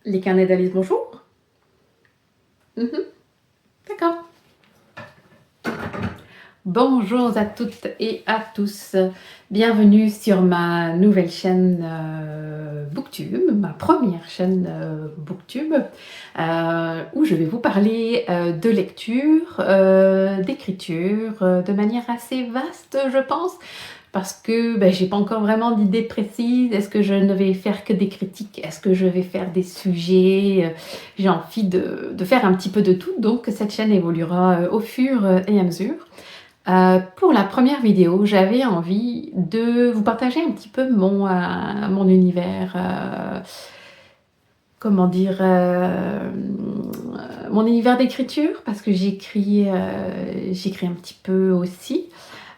Les carnets d'Alice, bonjour. D'accord. Bonjour à toutes et à tous. Bienvenue sur ma nouvelle chaîne Booktube, ma première chaîne Booktube, où je vais vous parler de lecture, d'écriture, de manière assez vaste, je pense. Parce que j'ai pas encore vraiment d'idée précise. Est-ce que je ne vais faire que des critiques? Est-ce que je vais faire des sujets? J'ai envie de faire un petit peu de tout, donc cette chaîne évoluera au fur et à mesure. Pour la première vidéo, j'avais envie de vous partager un petit peu mon univers, comment dire, mon univers d'écriture, parce que j'écris un petit peu aussi.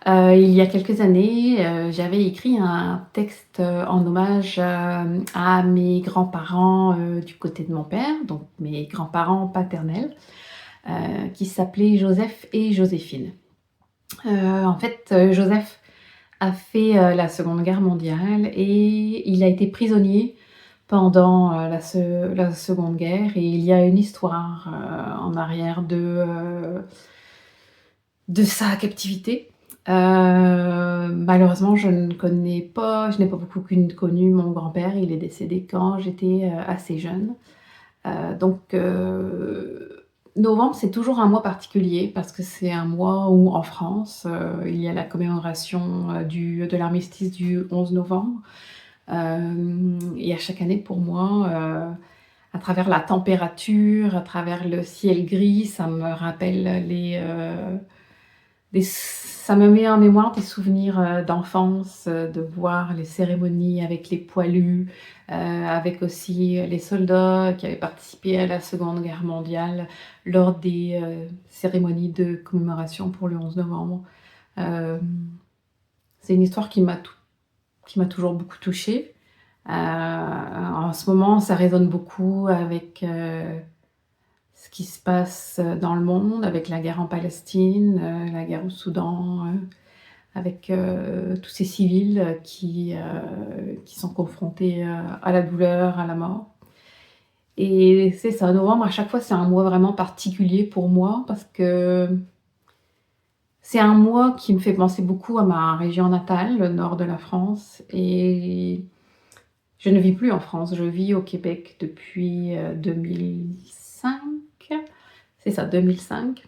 Il y a quelques années, j'avais écrit un texte en hommage à mes grands-parents du côté de mon père, donc mes grands-parents paternels, qui s'appelaient Joseph et Joséphine. En fait, Joseph a fait la Seconde Guerre mondiale et il a été prisonnier pendant la Seconde Guerre, et il y a une histoire en arrière de sa captivité. Malheureusement, je n'ai pas beaucoup connu mon grand-père. Il est décédé quand j'étais assez jeune. Donc, novembre, c'est toujours un mois particulier parce que c'est un mois où, en France, il y a la commémoration de l'armistice du 11 novembre. Et à chaque année, pour moi, à travers la température, à travers le ciel gris, ça me rappelle ça me met en mémoire des souvenirs d'enfance, de voir les cérémonies avec les poilus, avec aussi les soldats qui avaient participé à la Seconde Guerre mondiale lors des cérémonies de commémoration pour le 11 novembre. C'est une histoire qui m'a toujours beaucoup touchée. En ce moment, ça résonne beaucoup avec ce qui se passe dans le monde, avec la guerre en Palestine, la guerre au Soudan, avec tous ces civils qui sont confrontés à la douleur, à la mort. Et c'est ça, novembre, à chaque fois, c'est un mois vraiment particulier pour moi parce que c'est un mois qui me fait penser beaucoup à ma région natale, le nord de la France. Et je ne vis plus en France, je vis au Québec depuis 2005. C'est ça, 2005.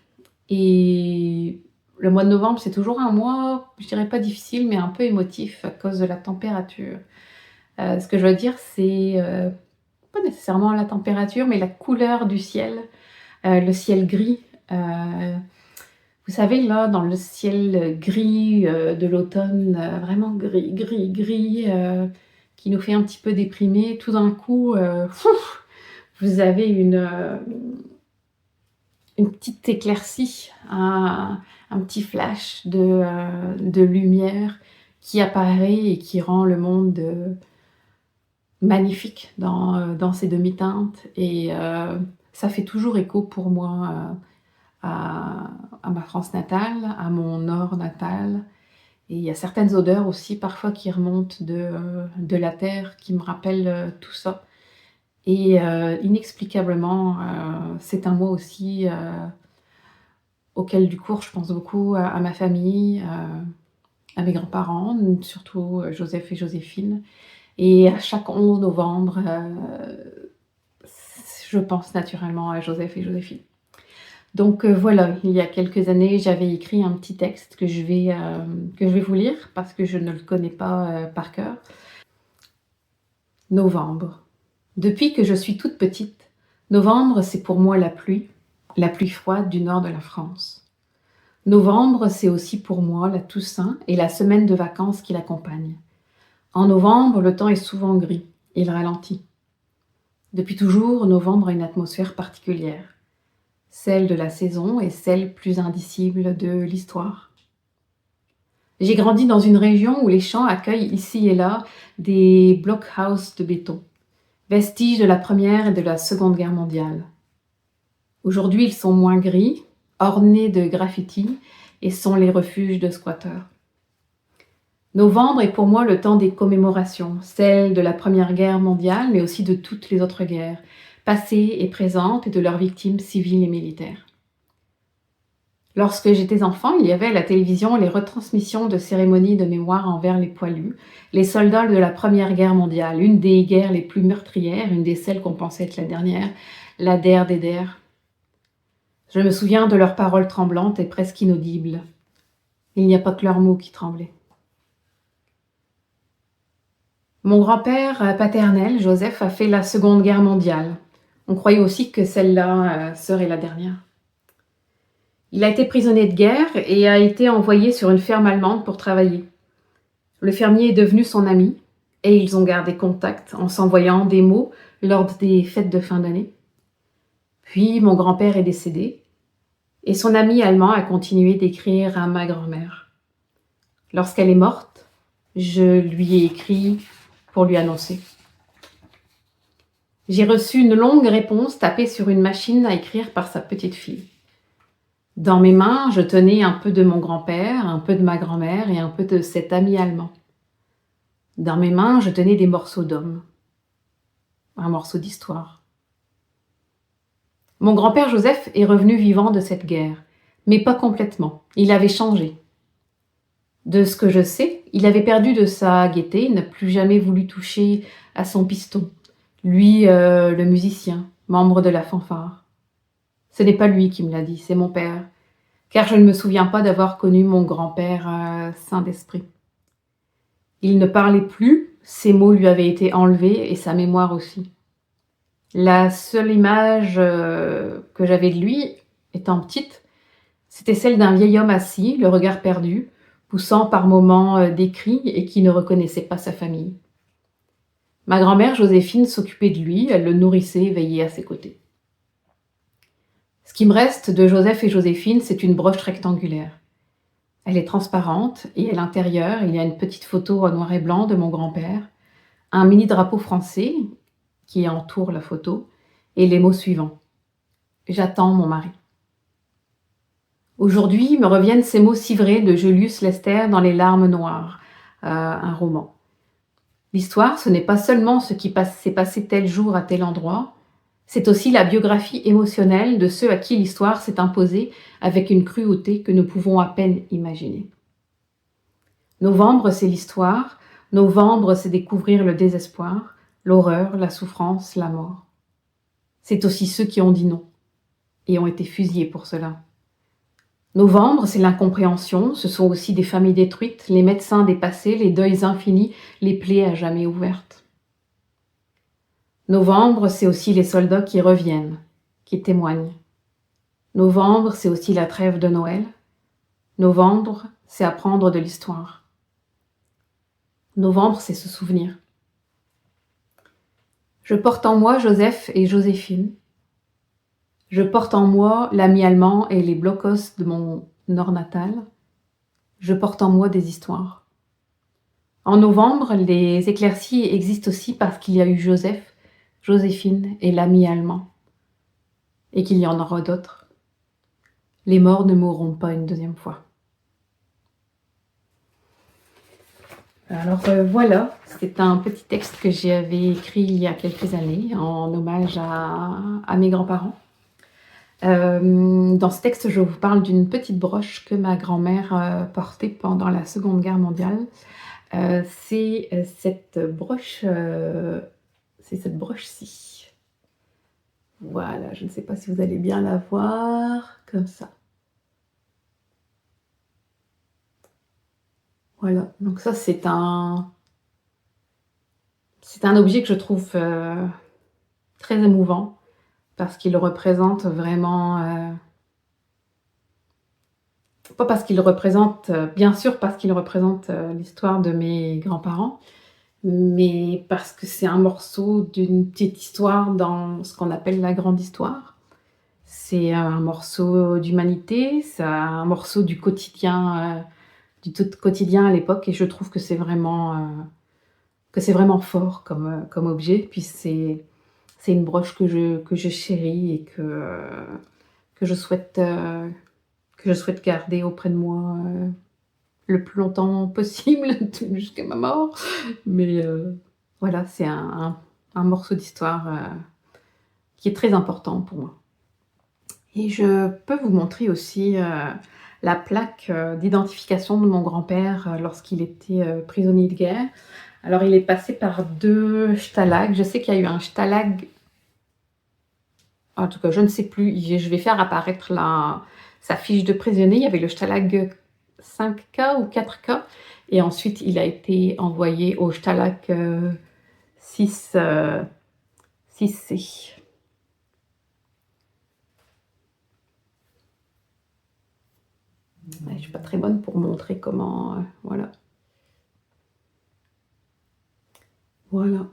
Et le mois de novembre, c'est toujours un mois, je dirais pas difficile, mais un peu émotif à cause de la température. Ce que je veux dire, c'est pas nécessairement la température, mais la couleur du ciel, le ciel gris. Vous savez, là, dans le ciel gris de l'automne, vraiment gris, gris, gris, qui nous fait un petit peu déprimer, tout d'un coup, vous avez une petite éclaircie, un petit flash de lumière qui apparaît et qui rend le monde magnifique dans ses demi-teintes. Et ça fait toujours écho pour moi à ma France natale, à mon nord natal. Et il y a certaines odeurs aussi parfois qui remontent de la terre qui me rappellent tout ça. Et inexplicablement, c'est un mois aussi auquel du coup je pense beaucoup à ma famille, à mes grands-parents, surtout Joseph et Joséphine. Et à chaque 11 novembre, je pense naturellement à Joseph et Joséphine. Donc voilà, il y a quelques années, j'avais écrit un petit texte que je vais vous lire parce que je ne le connais pas par cœur. Novembre. Depuis que je suis toute petite, novembre, c'est pour moi la pluie froide du nord de la France. Novembre, c'est aussi pour moi la Toussaint et la semaine de vacances qui l'accompagne. En novembre, le temps est souvent gris, il ralentit. Depuis toujours, novembre a une atmosphère particulière, celle de la saison et celle plus indicible de l'histoire. J'ai grandi dans une région où les champs accueillent ici et là des blockhouses de béton, vestiges de la Première et de la Seconde Guerre mondiale. Aujourd'hui, ils sont moins gris, ornés de graffitis, et sont les refuges de squatteurs. Novembre est pour moi le temps des commémorations, celles de la Première Guerre mondiale, mais aussi de toutes les autres guerres, passée et présente et de leurs victimes civiles et militaires. Lorsque j'étais enfant, il y avait à la télévision les retransmissions de cérémonies de mémoire envers les poilus, les soldats de la Première Guerre mondiale, une des guerres les plus meurtrières, une des celles qu'on pensait être la dernière, la der des der. Je me souviens de leurs paroles tremblantes et presque inaudibles. Il n'y a pas que leurs mots qui tremblaient. Mon grand-père paternel, Joseph, a fait la Seconde Guerre mondiale. On croyait aussi que celle-là serait la dernière. Il a été prisonnier de guerre et a été envoyé sur une ferme allemande pour travailler. Le fermier est devenu son ami et ils ont gardé contact en s'envoyant des mots lors des fêtes de fin d'année. Puis mon grand-père est décédé et son ami allemand a continué d'écrire à ma grand-mère. Lorsqu'elle est morte, je lui ai écrit pour lui annoncer. J'ai reçu une longue réponse tapée sur une machine à écrire par sa petite fille. Dans mes mains, je tenais un peu de mon grand-père, un peu de ma grand-mère et un peu de cet ami allemand. Dans mes mains, je tenais des morceaux d'hommes, un morceau d'histoire. Mon grand-père Joseph est revenu vivant de cette guerre, mais pas complètement. Il avait changé. De ce que je sais, il avait perdu de sa gaieté, il n'a plus jamais voulu toucher à son piston. Lui, le musicien, membre de la fanfare. Ce n'est pas lui qui me l'a dit, c'est mon père, car je ne me souviens pas d'avoir connu mon grand-père saint d'esprit. Il ne parlait plus, ses mots lui avaient été enlevés et sa mémoire aussi. La seule image que j'avais de lui, étant petite, c'était celle d'un vieil homme assis, le regard perdu, poussant par moments des cris et qui ne reconnaissait pas sa famille. Ma grand-mère Joséphine s'occupait de lui, elle le nourrissait et veillait à ses côtés. Ce qui me reste de Joseph et Joséphine, c'est une broche rectangulaire. Elle est transparente et à l'intérieur, il y a une petite photo en noir et blanc de mon grand-père, un mini drapeau français qui entoure la photo et les mots suivants. J'attends mon mari. Aujourd'hui me reviennent ces mots si vrais de Julius Lester dans Les larmes noires, un roman. L'histoire, ce n'est pas seulement ce qui s'est passé tel jour à tel endroit, c'est aussi la biographie émotionnelle de ceux à qui l'histoire s'est imposée avec une cruauté que nous pouvons à peine imaginer. Novembre, c'est l'histoire. Novembre, c'est découvrir le désespoir, l'horreur, la souffrance, la mort. C'est aussi ceux qui ont dit non et ont été fusillés pour cela. Novembre, c'est l'incompréhension, ce sont aussi des familles détruites, les médecins dépassés, les deuils infinis, les plaies à jamais ouvertes. Novembre, c'est aussi les soldats qui reviennent, qui témoignent. Novembre, c'est aussi la trêve de Noël. Novembre, c'est apprendre de l'histoire. Novembre, c'est se souvenir. Je porte en moi Joseph et Joséphine. Je porte en moi l'ami allemand et les blocos de mon nord natal. Je porte en moi des histoires. En novembre, les éclaircies existent aussi parce qu'il y a eu Joseph, Joséphine et l'ami allemand. Et qu'il y en aura d'autres. Les morts ne mourront pas une deuxième fois. Alors voilà, c'est un petit texte que j'avais écrit il y a quelques années en hommage à mes grands-parents. Dans ce texte, je vous parle d'une petite broche que ma grand-mère portait pendant la Seconde Guerre mondiale. C'est cette broche-ci. Voilà, je ne sais pas si vous allez bien la voir, comme ça. Voilà, donc ça c'est un objet que je trouve très émouvant parce qu'il représente vraiment, pas parce qu'il représente, bien sûr parce qu'il représente l'histoire de mes grands-parents, mais parce que c'est un morceau d'une petite histoire dans ce qu'on appelle la grande histoire. C'est un morceau d'humanité, c'est un morceau du quotidien à l'époque et je trouve que c'est vraiment fort comme objet. Puis c'est une broche que je chéris et que je souhaite garder auprès de moi le plus longtemps possible, jusqu'à ma mort. Mais voilà, c'est un morceau d'histoire qui est très important pour moi. Et je peux vous montrer aussi, la plaque, d'identification de mon grand-père, lorsqu'il était, prisonnier de guerre. Alors il est passé par 2 stalags. Je sais qu'il y a eu un stalag, en tout cas je ne sais plus, je vais faire apparaître sa fiche de prisonnier. Il y avait le stalag 5K ou 4K et ensuite il a été envoyé au stalag, 6, 6C. Ouais, je suis pas très bonne pour montrer comment, voilà. Voilà.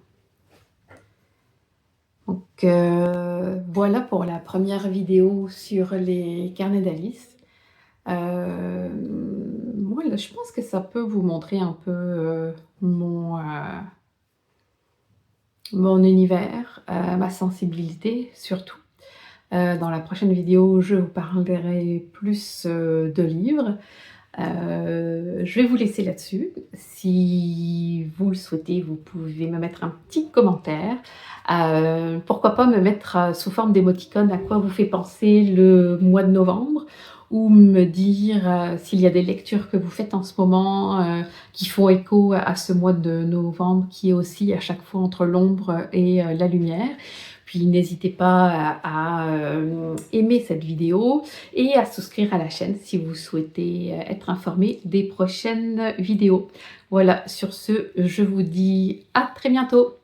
Donc voilà pour la première vidéo sur les carnets d'Alice. Voilà, je pense que ça peut vous montrer un peu, mon univers, ma sensibilité surtout. Dans la prochaine vidéo, je vous parlerai plus, de livres. Je vais vous laisser là-dessus. Si vous le souhaitez, vous pouvez me mettre un petit commentaire. Pourquoi pas me mettre, sous forme d'émoticône à quoi vous fait penser le mois de novembre, ou me dire, s'il y a des lectures que vous faites en ce moment, qui font écho à ce mois de novembre qui est aussi à chaque fois entre l'ombre et la lumière. Puis n'hésitez pas à aimer cette vidéo et à souscrire à la chaîne si vous souhaitez être informé des prochaines vidéos. Voilà, sur ce, je vous dis à très bientôt.